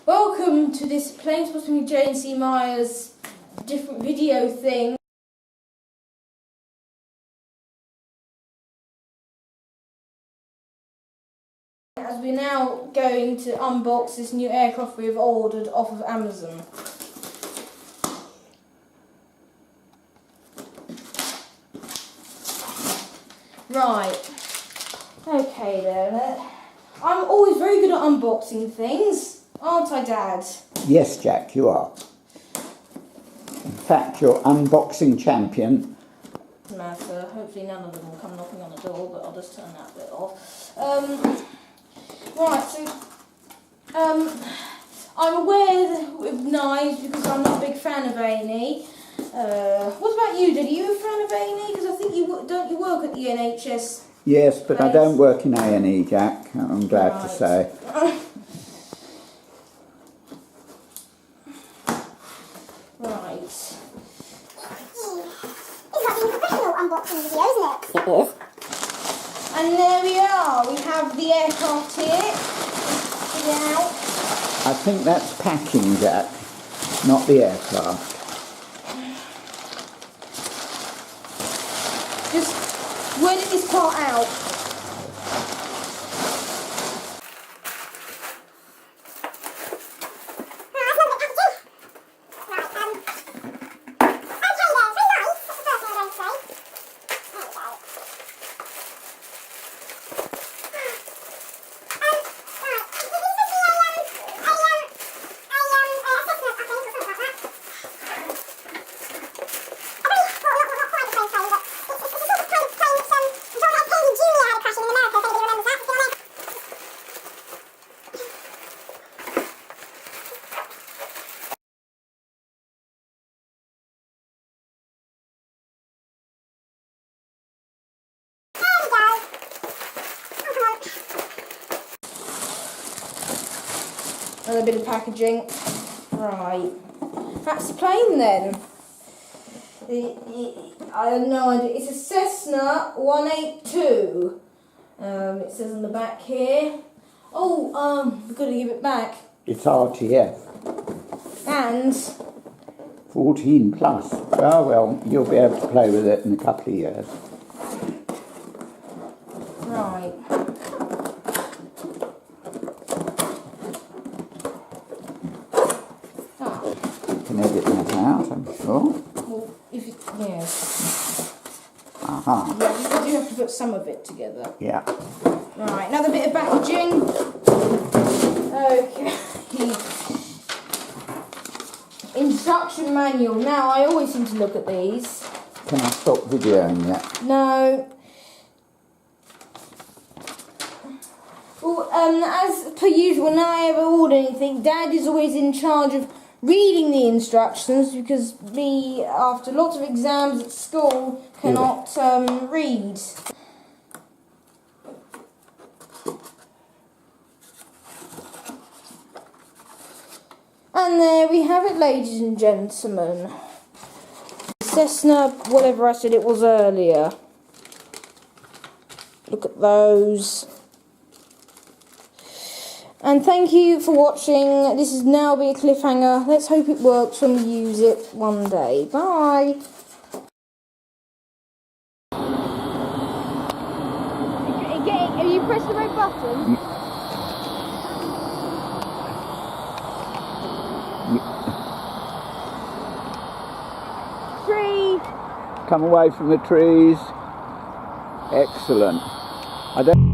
Welcome to this Planes Spotting J&C Myers different video thing. As we're now going to unbox this new aircraft we've ordered off of Amazon. Right. Okay then. I'm always very good at unboxing things, aren't I, Dad? Yes, Jack, you are. In fact, you're unboxing champion. Doesn't matter. Hopefully none of them will come knocking on the door, but I'll just turn that bit off. Right, so I'm aware with knives because I'm not a big fan of A&E. What about you, Dad? Are you a fan of A&E? Because I think don't you work at the NHS? Yes, but I don't work in A&E, Jack, I'm glad to say. Right. It's like being a professional unboxing video, isn't it? It is. And there we are. We have the aircraft here. Get it out. I think that's packing, Jack, not the aircraft. Just where did this part out? Another bit of packaging. Right. That's the plane then. I have no idea. It's a Cessna 182. It says on the back here. Oh, we've got to give it back. It's RTF. And 14 plus. Oh, well, you'll be able to play with it in a couple of years. right. Can edit that out, I'm sure. Well, if it, yes. Aha. Yeah, you do have to put some of it together. Yeah. Right, another bit of packaging. Okay. Instruction manual. Now, I always seem to look at these. Can I stop videoing yet? No. Well, as per usual, when I ever order anything, Dad is always in charge of reading the instructions because me, after lots of exams at school, cannot read. And there we have it, ladies and gentlemen. Cessna, whatever I said it was earlier. Look at those. And thank you for watching. This is now be a cliffhanger. Let's hope it works when we use it one day. Bye. Have you pressed the right button? Tree. Come away from the trees. Excellent. I don't